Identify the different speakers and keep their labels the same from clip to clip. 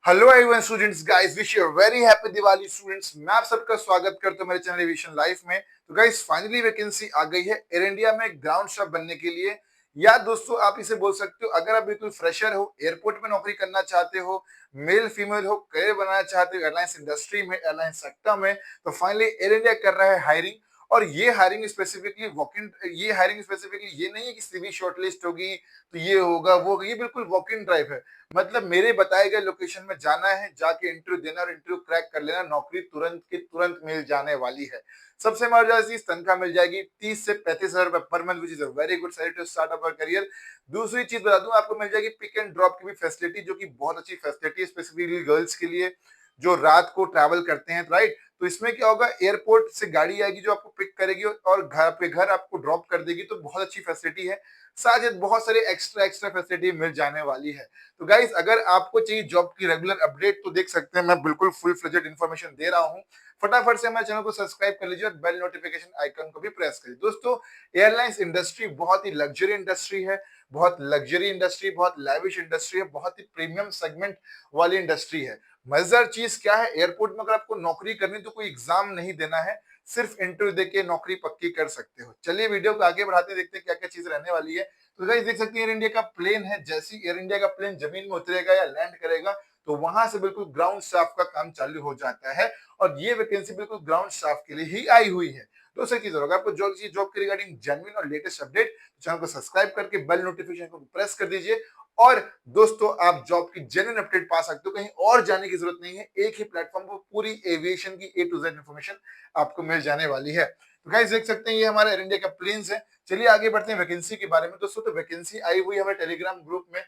Speaker 1: Hello everyone students guys, wish you very happy Diwali students. मैं आप सबका स्वागत करता हूं मेरे चैनल एविएशन लाइफ में। तो गाइस फाइनली वैकेंसी आ गई है एयर इंडिया में ग्राउंड स्टाफ बनने के लिए। या दोस्तों आप इसे बोल सकते हो, अगर आप बिल्कुल फ्रेशर हो, एयरपोर्ट में नौकरी करना चाहते हो, मेल फीमेल हो, करियर बनाना चाहते हो एयरलाइंस इंडस्ट्री में, एयरलाइन सेक्टर में, तो फाइनली एयर इंडिया कर रहा है हायरिंग। और ये हायरिंग स्पेसिफिकली वॉक इन, ये हायरिंग स्पेसिफिकली ये नहीं है कि सीवी शॉर्टलिस्ट होगी तो ये होगा वो होगा, ये बिल्कुल वॉक इन ड्राइव है। मतलब मेरे बताए गए लोकेशन में जाना है, जाके इंटरव्यू देना और इंटरव्यू क्रैक कर लेना, नौकरी तुरंत की तुरंत मिल जाने वाली है। सबसे मजेदार चीज, तनख्वाह मिल जाएगी 30 से 35 हजार रुपए per month, which is a very good salary to start up career. दूसरी चीज बता दूं आपको, मिल जाएगी पिक एंड ड्रॉप की भी फैसिलिटी, जो कि बहुत अच्छी फैसिलिटी है स्पेसिफिकली गर्ल्स के लिए जो रात को ट्रैवल करते हैं, राइट। तो इसमें क्या होगा, एयरपोर्ट से गाड़ी आएगी जो आपको पिक करेगी और घर आपको ड्रॉप कर देगी, तो बहुत अच्छी फैसिलिटी है। साथ ही बहुत सारे एक्स्ट्रा एक्स्ट्रा फैसिलिटी मिल जाने वाली है। तो गाइस अगर आपको चाहिए जॉब की रेगुलर अपडेट, तो देख सकते हैं मैं बिल्कुल फुल फ्लेजेड इन्फॉर्मेशन दे रहा हूं। फटाफट से हमारे चैनल को सब्सक्राइब कर लीजिए और बेल नोटिफिकेशन आइकन को भी प्रेस करिए। दोस्तों, एयरलाइंस इंडस्ट्री बहुत ही लग्जरी इंडस्ट्री है, बहुत लग्जरी इंडस्ट्री, बहुत लैविश इंडस्ट्री है, बहुत ही प्रीमियम सेगमेंट वाली इंडस्ट्री है। मजेदार चीज क्या है, एयरपोर्ट में अगर आपको नौकरी करनी तो कोई एग्जाम नहीं देना है, सिर्फ इंटरव्यू देके नौकरी पक्की कर सकते हो। चलिए वीडियो को आगे बढ़ाते देखते हैं क्या क्या चीज रहने वाली है। तो गाइस देख सकते हैं एयर इंडिया का प्लेन है, जैसे एयर इंडिया का प्लेन जमीन में उतरेगा या लैंड करेगा तो वहां से बिल्कुल ग्राउंड स्टाफ का काम चालू हो जाता है। और ये वैकेंसी बिल्कुल ग्राउंड स्टाफ के लिए ही आई हुई है। दूसरी चीज, अगर आपको जॉब के रिगार्डिंग जेन्युइन और लेटेस्ट अपडेट, चैनल को सब्सक्राइब करके बेल नोटिफिकेशन को प्रेस कर दीजिए। और दोस्तों, आप जॉब की जेन्युइन अपडेट पा सकते हो, कहीं और जाने की जरूरत नहीं है, एक ही प्लेटफॉर्म पर पूरी एविएशन की ए टू जेड इन्फॉर्मेशन आपको मिल जाने वाली है। तो गाइस देख सकते हैं ये हमारा एयर इंडिया का प्लेन्स है। चलिए आगे बढ़ते हैं वैकेंसी के बारे में। दोस्तों, तो वैकेंसी आई हुई है हमारे टेलीग्राम ग्रुप में,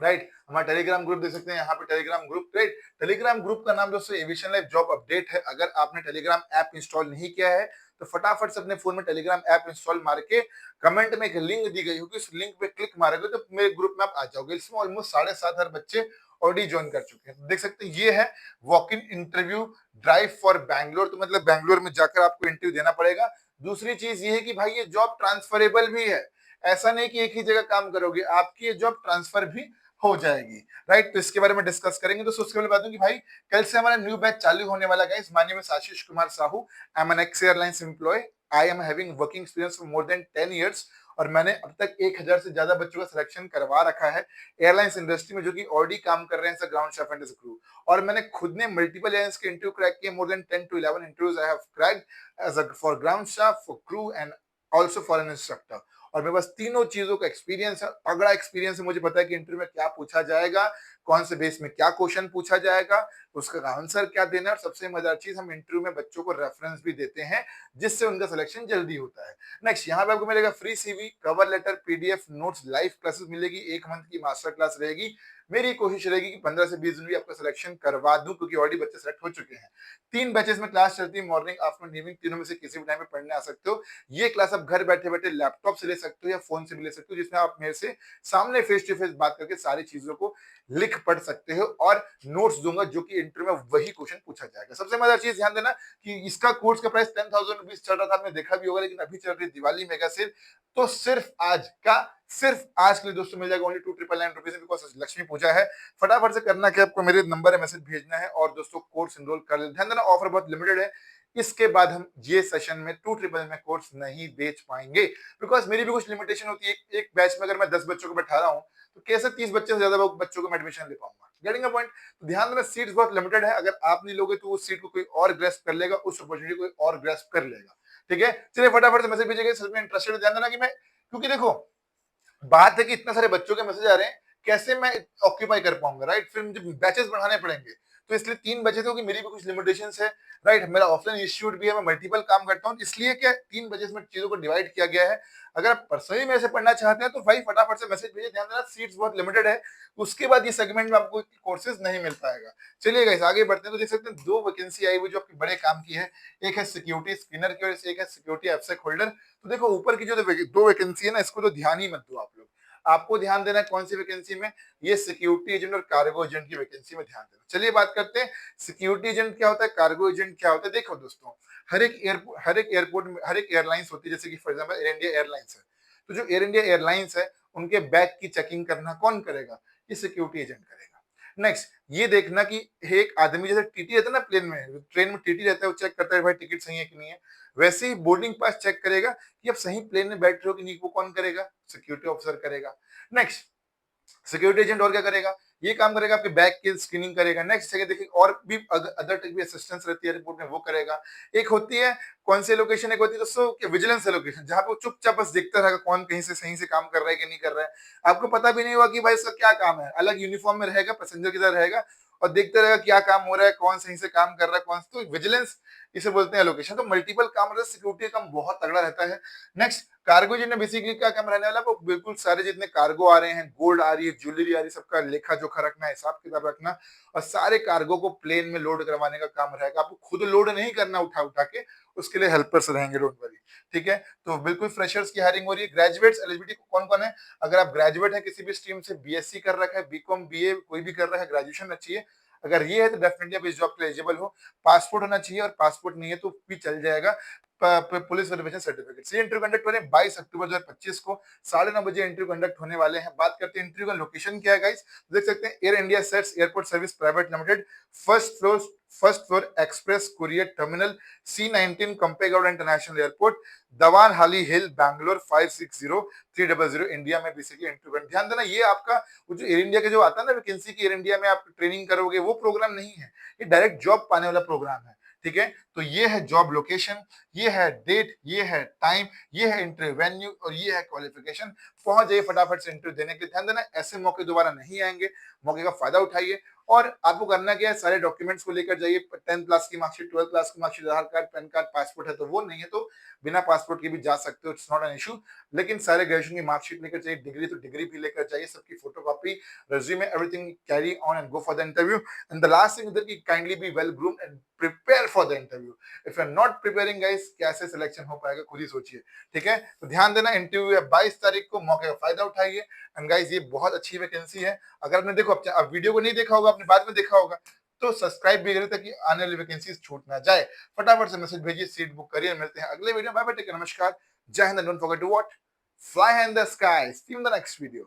Speaker 1: राइट। हमारा टेलीग्राम ग्रुप देख सकते हैं यहाँ पे, Telegram group, right. Telegram group का नाम दोस्तों एविएशन लाइफ जॉब अपडेट है। अगर आपने टेलीग्राम ऐप इंस्टॉल नहीं किया है तो फटाफट से अपने फोन में टेलीग्राम ऐप इंस्टॉल मार के, कमेंट में एक लिंक दी गई होगी, उस लिंक पे क्लिक मारोगे तो मेरे ग्रुप में आप आ जाओगे। इसमें ऑलमोस्ट 7,500 बच्चे ऑलरेडी ज्वाइन कर चुके हैं। देख सकते हैं ये है walk in interview drive for Bangalore, तो मतलब बैंगलोर में जाकर आपको इंटरव्यू देना पड़ेगा। दूसरी चीज ये है कि भाई ये जॉब ट्रांसफरेबल भी है, ऐसा नहीं कि एक ही जगह काम करोगे, आपकी ये जॉब ट्रांसफर भी हो जाएगी, राइट। तो इसके बारे में डिस्कस करेंगे। तो उसके पहले बता दूं कि भाई कल से हमारा न्यू बैच चालू होने वाला है। My name is Ashish Kumar Sahu, I am an ex airlines employee, I am having working experience for more than 10 years. और मैंने अब तक 1,000 से ज्यादा बच्चों का सिलेक्शन करवा रखा है एयरलाइंस इंडस्ट्री में, जो कि ऑलरेडी काम कर रहे हैं ग्राउंड स्टाफ एंड क्रू। और मैंने खुद ने मल्टीपल एयरलाइंस के इंटरव्यू क्रैक किए, more than 10 to 11 interviews I have cracked as a for ground staff, for crew and also for an instructor. और मेरे पास तीनों चीजों का एक्सपीरियंस है, तगड़ा एक्सपीरियंस है। मुझे पता है कि इंटरव्यू में क्या पूछा जाएगा, कौन से बेस में क्या क्वेश्चन पूछा जाएगा, उसका आंसर क्या देना है। और सबसे मजेदार चीज, हम इंटरव्यू में बच्चों को रेफरेंस भी देते हैं, जिससे उनका सिलेक्शन जल्दी होता है। नेक्स्ट, यहाँ पे आपको मिलेगा free CV, cover letter, PDF notes, live classes मिलेगी, 1 मंथ की मास्टर क्लास रहेगी। मेरी कोशिश रहेगी कि 15 से 20 दिन में आपका सिलेक्शन करवा दूं, क्योंकि ऑलरेडी बच्चे सेलेक्ट हो चुके हैं। 3 बैचेस में क्लास चलती है, मॉर्निंग आफ्टरनून इवनिंग, तीनों में से किसी भी टाइम में पढ़ने आ सकते हो। ये क्लास आप घर बैठे बैठे लैपटॉप से ले सकते हो या फोन से भी ले सकते हो, जिसमें आप मेरे से सामने फेस टू फेस बात करके सारी चीजों को लिख पढ़ सकते हो। और नोट्स दूंगा जो कि इंटरव्यू में वही क्वेश्चन पूछा जाएगा। सबसे मजेदार चीज ध्यान देना कि इसका कोर्स का प्राइस 10,000 रुपीज चल रहा था, आपने देखा भी होगा, लेकिन अभी चल रही दिवाली मेगा सेल, तो सिर्फ आज के लिए दोस्तों मिल जाएगा ओनली 2,999 बिकॉज लक्ष्मी पूजा है। फटाफट से करना क्या, आपको मेरे नंबर है, मैसेज भेजना है और दोस्तों कोर्स एनरोल कर ले। ध्यान देना ऑफर बहुत लिमिटेड है, इसके बाद हम ये सेशन में 2 ट्रिपल में कोर्स नहीं बेच पाएंगे, बिकॉज मेरी भी कुछ लिमिटेशन होती है। एक बैच में अगर मैं 10 बच्चों को बैठा रहा हूँ तो कैसे 30 बच्चे से ज्यादा बच्चों को मैं एडमिशन ले पाऊंगा। Getting a point. तो ध्यान देना सीट्स बहुत लिमिटेड है, अगर आप नहीं लोगे तो उस सीट को कोई और ग्रेस्प कर लेगा, उस अपॉर्चुनिटी को कोई और ग्रेस्प कर लेगा। ठीक है, चलिए फटाफट से मैसेज भेजिएगा सच में इंटरेस्टेड। ध्यान देना कि मैं, क्योंकि देखो बात है कि इतने सारे बच्चों के मैसेज आ रहे हैं, कैसे मैं ऑक्यूपाई कर पाऊंगा, राइट। फिर मुझे बैचेस बढ़ाने पड़ेंगे, तो इसलिए 3 बचेस होगी, मेरी भी कुछ लिमिटेशंस है, राइट। मेरा ऑफलाइन इंस्टीट्यूट भी है, मैं मल्टीपल काम करता हूँ, इसलिए क्या 3 बचेस में चीजों को डिवाइड किया गया है। अगर आप पर्सनली मेरे से पढ़ना चाहते हैं तो भाई फटाफट से मैसेज भेजिए। ध्यान देना सीट्स बहुत लिमिटेड है, उसके बाद ये सेगमेंट में आपको कोर्सेज नहीं मिल पाएगा। चलिए गाइस आगे बढ़ते हैं। तो देख सकते हैं 2 वैकेंसी आई हुई जो आपकी बड़े काम की है, एक है सिक्योरिटी स्क्रीनर की और एक है सिक्योरिटी एफसेक होल्डर। तो देखो ऊपर की जो 2 वैकेंसी है ना, इसको तो ध्यान ही मत दो आप लोग। आपको ध्यान देना है कौन सी वैकेंसी में, ये सिक्योरिटी एजेंट और कार्गो एजेंट की वैकेंसी में ध्यान देना। चलिए बात करते हैं सिक्योरिटी एजेंट क्या होता है, कार्गो एजेंट क्या होता है। देखो दोस्तों, हर एक एयरपोर्ट में हर एक एयरलाइंस होती है, जैसे कि for example air India airlines है, तो जो एयर इंडिया एयरलाइंस है उनके बैग की चेकिंग करना कौन करेगा, ये सिक्योरिटी एजेंट करेगा। नेक्स्ट ये देखना कि एक आदमी जैसे टीटी रहता है ना प्लेन में, ट्रेन में टीटी रहता है, वो चेक करता है भाई टिकट सही है कि नहीं है, वैसे ही बोर्डिंग पास चेक करेगा कि आप सही प्लेन में बैठ रहे हो कि नहीं। वो कौन करेगा? सिक्योरिटी ऑफिसर करेगा। नेक्स्ट सिक्योरिटी एजेंट और क्या करेगा? ये काम करेगा, आपके बैग की स्क्रीनिंग करेगा। नेक्स्ट जगह देखिए और भी अदर टेक भी असिस्टेंस रहती है रिपोर्ट में, वो करेगा। एक होती है कौन सी लोकेशन, एक होती है दोस्तों विजिलेंस लोकेशन, जहां पे वो चुपचाप बस देखता रहेगा कौन कहीं से सही से काम कर रहा है कि नहीं कर रहा है। आपको पता भी नहीं होगा कि भाई इसका क्या काम है, अलग यूनिफॉर्म में रहेगा, पैसेंजर की तरह रहेगा और देखते रहेगा क्या काम हो रहा है, कौन सही से काम कर रहा है, कौन। तो विजिलेंस इसे बोलते हैं लोकेशन। तो मल्टीपल काम रहता है, सिक्योरिटी का काम बहुत तगड़ा रहता है। नेक्स्ट कार्गो एजेंट में बेसिकली क्या काम रहने वाला है? वो बिल्कुल सारे जितने कार्गो आ रहे हैं, गोल्ड आ रही है, ज्वेलरी आ रही है, सबका लेखा जोखा रखना, हिसाब किताब रखना और सारे कार्गो को प्लेन में लोड करवाने का काम रहेगा। आपको खुद लोड नहीं करना उठा उठा के, उसके लिए हेल्पर्स रहेंगे, डोंट वरी। ठीक है, तो बिल्कुल फ्रेशर्स की हायरिंग हो रही है। ग्रेजुएट्स एलिजिबिलिटी कौन कौन है? अगर आप ग्रेजुएट है किसी भी स्ट्रीम से, बीएससी कर रखा है, बीकॉम बीए कोई भी कर रहा है, ग्रेजुएशन अच्छी है, अगर ये है तो डेफिनेटली आप इस जॉब के लिए एलिजिबल हो। पासपोर्ट होना चाहिए और पासपोर्ट नहीं है तो भी चल जाएगा। Police verification certificate. ये इंटरव्यू कंडक्ट हो रहे हैं 22 अक्टूबर 2025 को 9:30 बजे इंटरव्यू कंडक्ट होने वाले हैं। बात करते हैं इंटरव्यू का लोकेशन क्या है गाइस। देख सकते हैं Air India SATS airport service private limited, first floor express courier terminal, C19 Kempegowda international airport, Devanahalli हिल, बैंगलोर 560300 इंडिया में बेसिकली इंटरव्यू। ध्यान देना ये आपका वो जो एयर इंडिया के जो आता है ना वैकेंसी की, एयर इंडिया में आप ट्रेनिंग करोगे, वो प्रोग्राम नहीं है, ये डायरेक्ट जॉब पाने वाला प्रोग्राम है। ठीक है, तो ये है जॉब लोकेशन, ये है डेट, ये है टाइम, ये है इंटरव्यू वेन्यू और ये है क्वालिफिकेशन। पहुंच जाइए फटाफट से इंटरव्यू देने के लिए। ध्यान देना ऐसे मौके दोबारा नहीं आएंगे, मौके का फायदा उठाइए। और आपको करना क्या है, सारे डॉक्यूमेंट्स को लेकर जाइए। 10th क्लास की मार्कशीट, 12th क्लास की मार्कशीट, आधार कार्ड, पैन कार्ड, पासपोर्ट है तो वो, नहीं है तो बिना पासपोर्ट के भी जा सकते हो, इट्स नॉट एन इशू। लेकिन सारे ग्रेजुएशन की मार्कशीट लेकर चाहिए, डिग्री तो डिग्री भी लेकर चाहिए, सबकी photocopy, resume, everything carry on and go for the interview. And the last thing is कि kindly be well groomed and prepare for the interview. If you are not preparing guys, कैसे selection हो पाएगा खुद ही सोचिए। ठीक है, तो ध्यान देना इंटरव्यू है 22 तारीख को, मौके का फायदा उठाइए। एंड गाइस ये बहुत अच्छी वैकेंसी है। अगर आपने देखो अब वीडियो को नहीं देखा होगा, आपने बाद में देखा होगा, तो सब्सक्राइब भी करें ताकि आने वाली वैकेंसीज छूट ना जाए। फटाफट से मैसेज भेजिए, सीट बुक करिए। मिलते हैं अगले वीडियो में। बाय बाय, टेक केयर, नमस्कार, जय हिंद, don't forget to what, fly in the sky. See you in the next video.